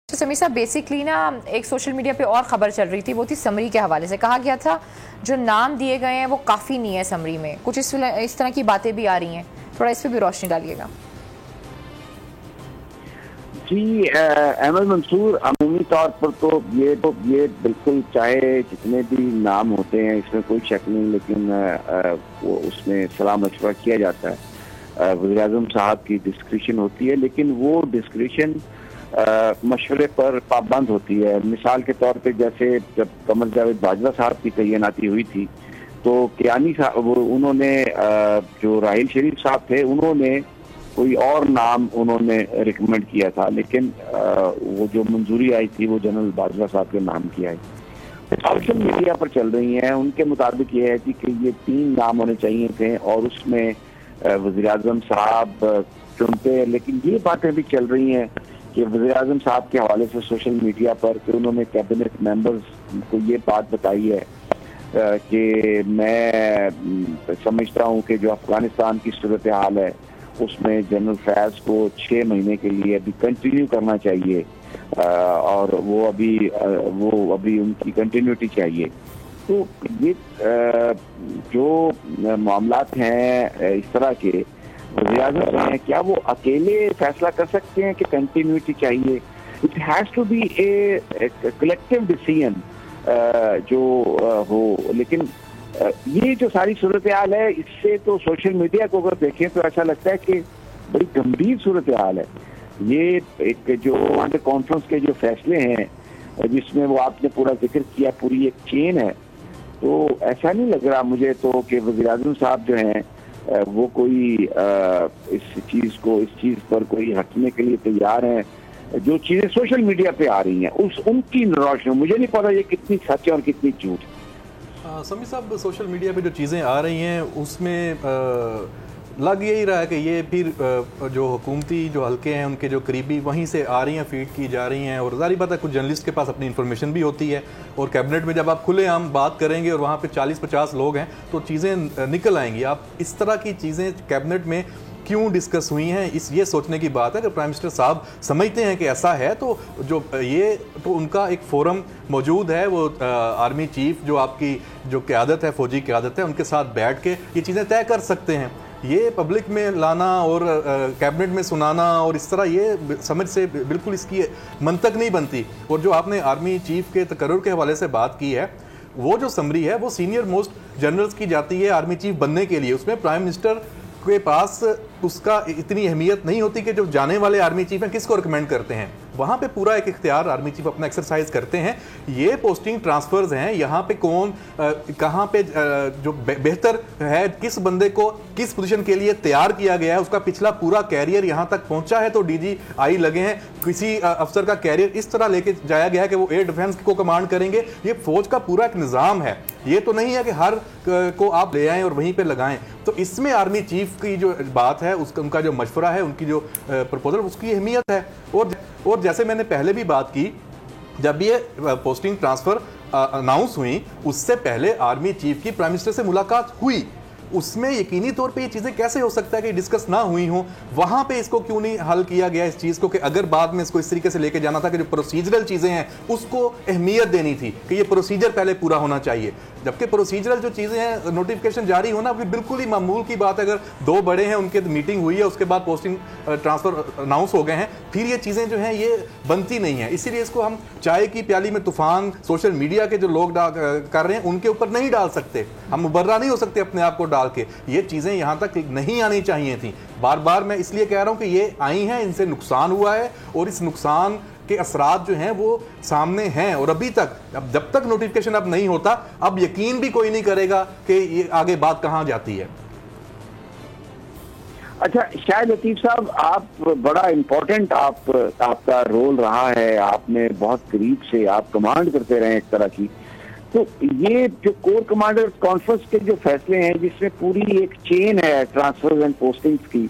तो समीर साहब बेसिकली ना एक सोशल मीडिया पे और ख़बर चल रही थी, वो थी समरी के हवाले से। कहा गया था जो नाम दिए गए हैं वो काफ़ी नहीं है समरी में, कुछ इस तरह की बातें भी आ रही हैं, थोड़ा इस पर भी रोशनी डालिएगा। जी अहमद मंसूर, अमूमी तौर पर तो ये बिल्कुल, चाहे जितने भी नाम होते हैं इसमें कोई शक नहीं, लेकिन वो उसमें सलाह मशवरा किया जाता है। वज़ीर-ए-आज़म साहब की डिस्क्रिशन होती है, लेकिन वो डिस्क्रिशन मशवरे पर पाबंद होती है। मिसाल के तौर पे जैसे जब कमर जावेद बाजवा साहब की तैनाती हुई थी तो कियानी साहब उन्होंने जो राहिल शरीफ साहब थे उन्होंने कोई और नाम उन्होंने रिकमेंड किया था, लेकिन वो जो मंजूरी आई थी वो जनरल बाजवा साहब के नाम की आई। सोशल मीडिया पर चल रही हैं, उनके मुताबिक ये है कि ये 3 नाम होने चाहिए थे और उसमें वज़ीर-ए-आज़म साहब चुनते, लेकिन ये बातें भी चल रही हैं कि वज़ीर-ए-आज़म साहब के हवाले से सोशल मीडिया पर कि उन्होंने कैबिनेट मेंबर्स को ये बात बताई है कि मैं समझता हूँ कि जो अफगानिस्तान की सूरत हाल है उसमें जनरल फैज़ को 6 महीने के लिए अभी कंटिन्यू करना चाहिए और वो अभी उनकी कंटिन्यूटी चाहिए। तो ये जो मामलात हैं इस तरह के, वज़ीर-ए-आज़म हैं, क्या वो अकेले फैसला कर सकते हैं कि कंटिन्यूटी चाहिए? It has to be a collective decision जो हो। लेकिन ये जो सारी सूरत हाल है, इससे तो सोशल मीडिया को अगर देखें तो ऐसा लगता है कि बड़ी गंभीर सूरत हाल है। ये एक जो अंडर कॉन्फ्रेंस के जो फैसले हैं जिसमें वो आपने पूरा जिक्र किया, पूरी एक चेन है, तो ऐसा नहीं लग रहा मुझे तो कि वज़ीर-ए-आज़म साहब जो हैं वो कोई इस चीज़ पर कोई हटने के लिए तैयार हैं। जो चीज़ें सोशल मीडिया पे आ रही हैं उनकी रोशनी, मुझे नहीं पता ये कितनी सच है और कितनी झूठ है। समीर साहब, सोशल मीडिया पे जो चीज़ें आ रही हैं उसमें लग यही रहा है कि ये फिर जो हुकूमती जो हल्के हैं उनके जो करीबी वहीं से आ रही हैं, फीड की जा रही हैं। और ज़ाहिर बात है कुछ जर्नलिस्ट के पास अपनी इन्फॉर्मेशन भी होती है और कैबिनेट में जब आप खुलेआम बात करेंगे और वहाँ पे 40-50 लोग हैं तो चीज़ें निकल आएंगी। आप इस तरह की चीज़ें कैबिनेट में क्यों डिस्कस हुई हैं, ये सोचने की बात है। अगर प्राइम मिनिस्टर साहब समझते हैं कि ऐसा है तो तो उनका एक फोरम मौजूद है, वो आर्मी चीफ जो आपकी जो क़यादत है, फौजी क़यादत है, उनके साथ बैठ के ये चीज़ें तय कर सकते हैं। ये पब्लिक में लाना और कैबिनेट में सुनाना और इस तरह ये समझ से बिल्कुल इसकी मंतक नहीं बनती। और जो आपने आर्मी चीफ के तकर्रुर के हवाले से बात की है, वो जो समरी है वो सीनियर मोस्ट जनरल्स की जाती है आर्मी चीफ बनने के लिए। उसमें प्राइम मिनिस्टर के पास उसका इतनी अहमियत नहीं होती कि जो जाने वाले आर्मी चीफ हैं किसको रिकमेंड करते हैं। वहाँ पे पूरा एक इख्तियार आर्मी चीफ अपना एक्सरसाइज करते हैं। ये पोस्टिंग ट्रांसफर्स हैं, यहाँ पे कौन कहाँ पे जो बेहतर है, किस बंदे को किस पोजीशन के लिए तैयार किया गया है, उसका पिछला पूरा कैरियर यहाँ तक पहुँचा है तो DGI लगे हैं। किसी अफसर का कैरियर इस तरह लेके जाया गया है कि वो एयर डिफेंस को कमांड करेंगे। ये फौज का पूरा एक निज़ाम है, ये तो नहीं है कि हर को आप ले आएँ और वहीं पर लगाएं। तो इसमें आर्मी चीफ की जो बात है, उनका जो मशवरा है, उनकी जो प्रपोजल, उसकी अहमियत है। और जैसे मैंने पहले भी बात की, जब ये पोस्टिंग ट्रांसफर अनाउंस हुई उससे पहले आर्मी चीफ की प्राइम मिनिस्टर से मुलाकात हुई। उसमें यकीनी तौर पे ये चीज़ें कैसे हो सकता है कि डिस्कस ना हुई हो? वहाँ पे इसको क्यों नहीं हल किया गया इस चीज़ को कि अगर बाद में इसको इस तरीके से लेके जाना था कि जो प्रोसीजरल चीज़ें हैं उसको अहमियत देनी थी कि ये प्रोसीजर पहले पूरा होना चाहिए। जबकि प्रोसीजरल जो चीज़ें हैं, नोटिफिकेशन जारी होना फिर बिल्कुल ही मामूल की बात है। अगर 2 बड़े हैं, उनके मीटिंग हुई है, उसके बाद पोस्टिंग ट्रांसफ़र अनाउंस हो गए हैं, फिर ये चीज़ें जो हैं ये बनती नहीं है। इसीलिए इसको हम चाय की प्याली में तूफान सोशल मीडिया के जो लोग कर रहे हैं उनके ऊपर नहीं डाल सकते। हम मुबर्रा नहीं हो सकते अपने आप को डाल के। ये चीज़ें यहाँ तक नहीं आनी चाहिए थी। बार बार मैं इसलिए कह रहा हूँ कि ये आई हैं, इनसे नुकसान हुआ है और इस नुकसान के असरात जो हैं वो सामने हैं। और अभी तक, अब जब तक नोटिफिकेशन अब नहीं होता, अब यकीन भी कोई नहीं करेगा कि ये आगे बात कहाँ जाती है। अच्छा शायद लतीफ़ साहब, आप बड़ा इम्पोर्टेंट आपका रोल रहा है, आपने बहुत करीब से आप कमांड करते रहे एक तरह की। तो ये जो कोर कमांडर कॉन्फ्रेंस के जो फैसले हैं जिसमें पूरी एक चेन है ट्रांसफर्स एंड पोस्टिंग्स की,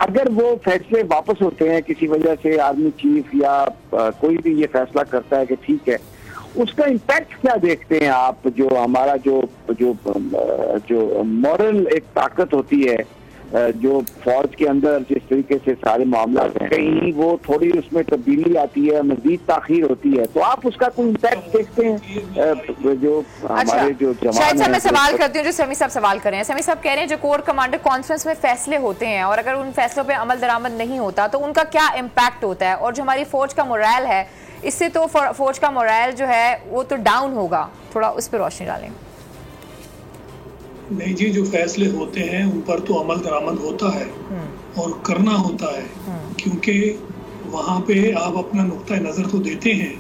अगर वो फैसले वापस होते हैं किसी वजह से, आर्मी चीफ या कोई भी ये फैसला करता है कि ठीक है, उसका इम्पैक्ट क्या देखते हैं आप? जो हमारा जो मॉरल एक ताकत होती है जो फौज के अंदर जिस तरीके से सारे मामला हैं, कहीं वो थोड़ी उसमें तब्दीली आती है, मजीद ताखीर होती है, तो आप उसका कोई इम्पैक्ट देखते हैं जो हमारे जो जवान शायद हैं? मैं सवाल करती हूँ जो समी साहब सवाल कर रहे हैं। समी साहब कह रहे हैं जो कोर कमांडर कॉन्फ्रेंस में फैसले होते हैं और अगर उन फैसलों पे अमल दरामद नहीं होता तो उनका क्या इम्पैक्ट होता है, और जो हमारी फौज का मोरल है इससे तो फौज का मोरल जो है वो तो डाउन होगा। थोड़ा उस पर रोशनी डालें। नहीं जी, जो फैसले होते हैं उन पर तो अमल दरामद होता है और करना होता है, क्योंकि वहाँ पे आप अपना नुक्ता नज़र तो देते हैं,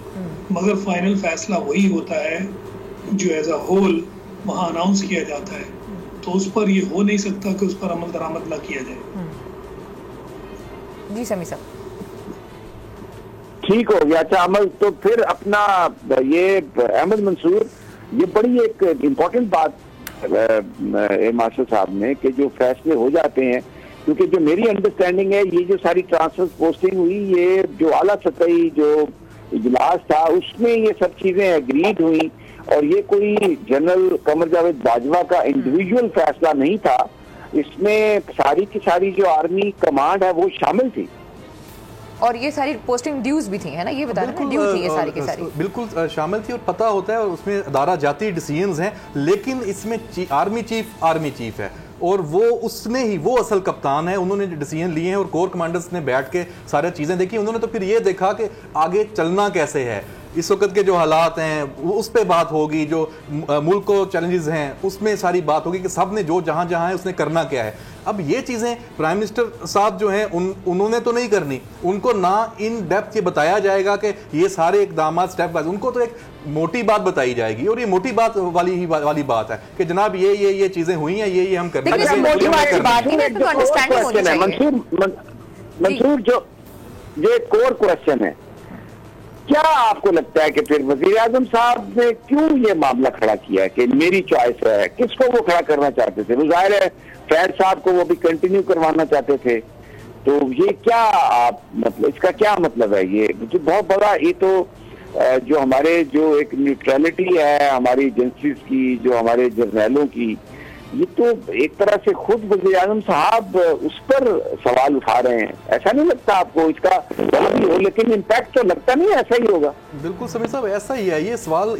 मगर फाइनल फैसला वही होता है जो एज अ होल वहाँ अनाउंस किया जाता है, तो उस पर ये हो नहीं सकता कि उस पर अमल दरामद ना किया जाए। जी समी साहब ठीक हो गया। अच्छा अमल, तो फिर अपना ये अहमद मंसूर, ये बड़ी एक इम्पोर्टेंट बात मास्टर साहब ने कि जो फैसले हो जाते हैं, क्योंकि जो मेरी अंडरस्टैंडिंग है ये जो सारी ट्रांसफर पोस्टिंग हुई, ये जो आला सतही जो इजलास था उसमें ये सब चीजें एग्रीड हुई और ये कोई जनरल कमर जावेद बाजवा का इंडिविजुअल फैसला नहीं था, इसमें सारी की सारी जो आर्मी कमांड है वो शामिल थी और ये सारी पोस्टिंग ड्यूज भी थी, है ना, ये बता रहे हैं, ड्यू थी ये सारी की सारी, बिल्कुल शामिल थी और पता होता है और उसमें अदारा जाती डिसीजंस हैं, लेकिन इसमें आर्मी चीफ है और वो उसने ही वो असल कप्तान है, उन्होंने डिसीजन लिए हैं और कोर कमांडर्स ने बैठ के सारी चीज़ें देखी, उन्होंने तो फिर ये देखा कि आगे चलना कैसे है, इस वक्त के जो हालात हैं उस पर बात होगी, जो मुल्क को चैलेंजेस हैं उसमें सारी बात होगी कि सब ने जो जहाँ जहाँ है उसने करना क्या है। अब ये चीज़ें प्राइम मिनिस्टर साहब जो हैं उन्होंने तो नहीं करनी, उनको ना इन डेप्थ ये बताया जाएगा कि ये सारे इकदाम स्टेप वाइज, उनको तो एक मोटी बात बताई जाएगी और ये मोटी बात वाली बात है कि जनाब ये चीज़ें हुई हैं, ये हम करना है। मंसूर, जो एक कोर क्वेश्चन है, क्या आपको लगता है कि फिर वजीर आजम साहब ने क्यों ये मामला खड़ा किया है कि मेरी चॉइस है, किसको वो खड़ा करना चाहते थे? वो जाहिर है फैज साहब को वो भी कंटिन्यू करवाना चाहते थे, तो ये क्या आप मतलब इसका क्या मतलब है? ये जो बहुत बड़ा, ये तो जो हमारे जो एक न्यूट्रलिटी है हमारी एजेंसीज की, जो हमारे जर्नैलों की, ये तो एक तरह से खुद वज़ीर आज़म साहब उस पर सवाल उठा रहे हैं। ऐसा नहीं लगता आपको? इसका भी हो, लेकिन इम्पैक्ट तो लगता नहीं ऐसा ही होगा। बिल्कुल समीर साहब, ऐसा ही है, ये सवाल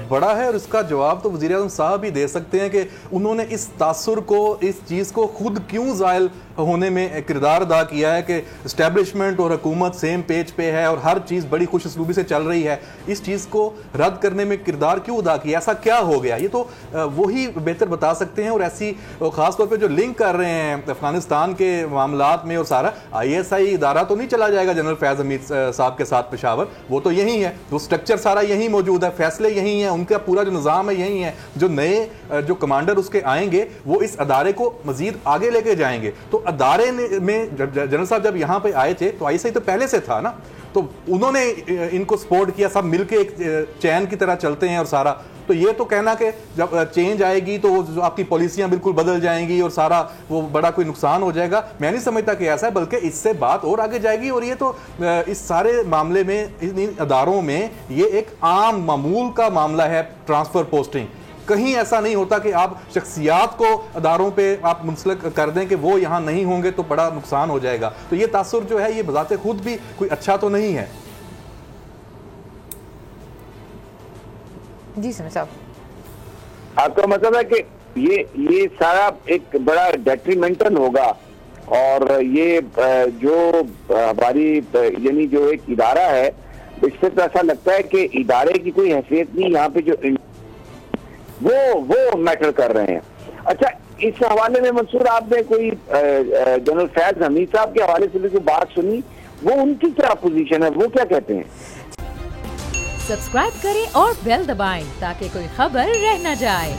बड़ा है और इसका जवाब तो वज़ीर आज़म साहब ही दे सकते हैं कि उन्होंने इस तासुर को, इस चीज़ को खुद क्यों ज़ायल होने में किरदार अदा किया है कि इस्टेब्लिशमेंट और हुकूमत सेम पेज पे है और हर चीज़ बड़ी खुश उसलूबी से चल रही है, इस चीज़ को रद्द करने में किरदार क्यों अदा किया, ऐसा क्या हो गया, ये तो वही बेहतर बता सकते हैं। और ऐसी खास तौर पे जो लिंक कर रहे हैं अफगानिस्तान के मामलात में, और सारा ISI इदारा तो नहीं चला जाएगा जनरल फैज हमीद साहब के साथ पेशावर, वो तो यही है, वो स्ट्रक्चर सारा यही मौजूद है, फैसले यही हैं, उनका पूरा जो निज़ाम है यही है, जो नए जो कमांडर उसके आएंगे वो इस अदारे को मजीद आगे लेके जाएंगे। तो अदारे में जनरल साहब जब यहाँ पे आए थे तो ISI तो पहले से था ना, तो उन्होंने इनको सपोर्ट किया, सब मिलके एक चैन की तरह चलते हैं और सारा। तो ये तो कहना कि जब चेंज आएगी तो जो आपकी पॉलिसियां बिल्कुल बदल जाएंगी और सारा वो बड़ा कोई नुकसान हो जाएगा, मैं नहीं समझता कि ऐसा है, बल्कि इससे बात और आगे जाएगी। और ये तो इस सारे मामले में, इन अदारों में ये एक आम मामूल का मामला है ट्रांसफर पोस्टिंग। कहीं ऐसा नहीं होता कि आप शख्सियात को अदारों पे आप मुंसलिक कर दें कि वो यहाँ नहीं होंगे तो बड़ा नुकसान हो जाएगा। तो ये तासुर जो है ये बजाते खुद भी कोई अच्छा तो नहीं है। जी समीर साहब, आपका मतलब है कि ये सारा एक बड़ा डेट्रीमेंटल होगा और ये जो हमारी यानी जो एक इदारा है, इससे तो ऐसा लगता है कि इदारे की कोई हैसियत नहीं, यहाँ पे जो वो मैटर कर रहे हैं। अच्छा, इस हवाले में मंसूर आपने कोई जनरल फैज हमीद साहब के हवाले से भी कोई बात सुनी? वो उनकी क्या पोजीशन है, वो क्या कहते हैं? सब्सक्राइब करें और बेल दबाएं ताकि कोई खबर रह न जाए।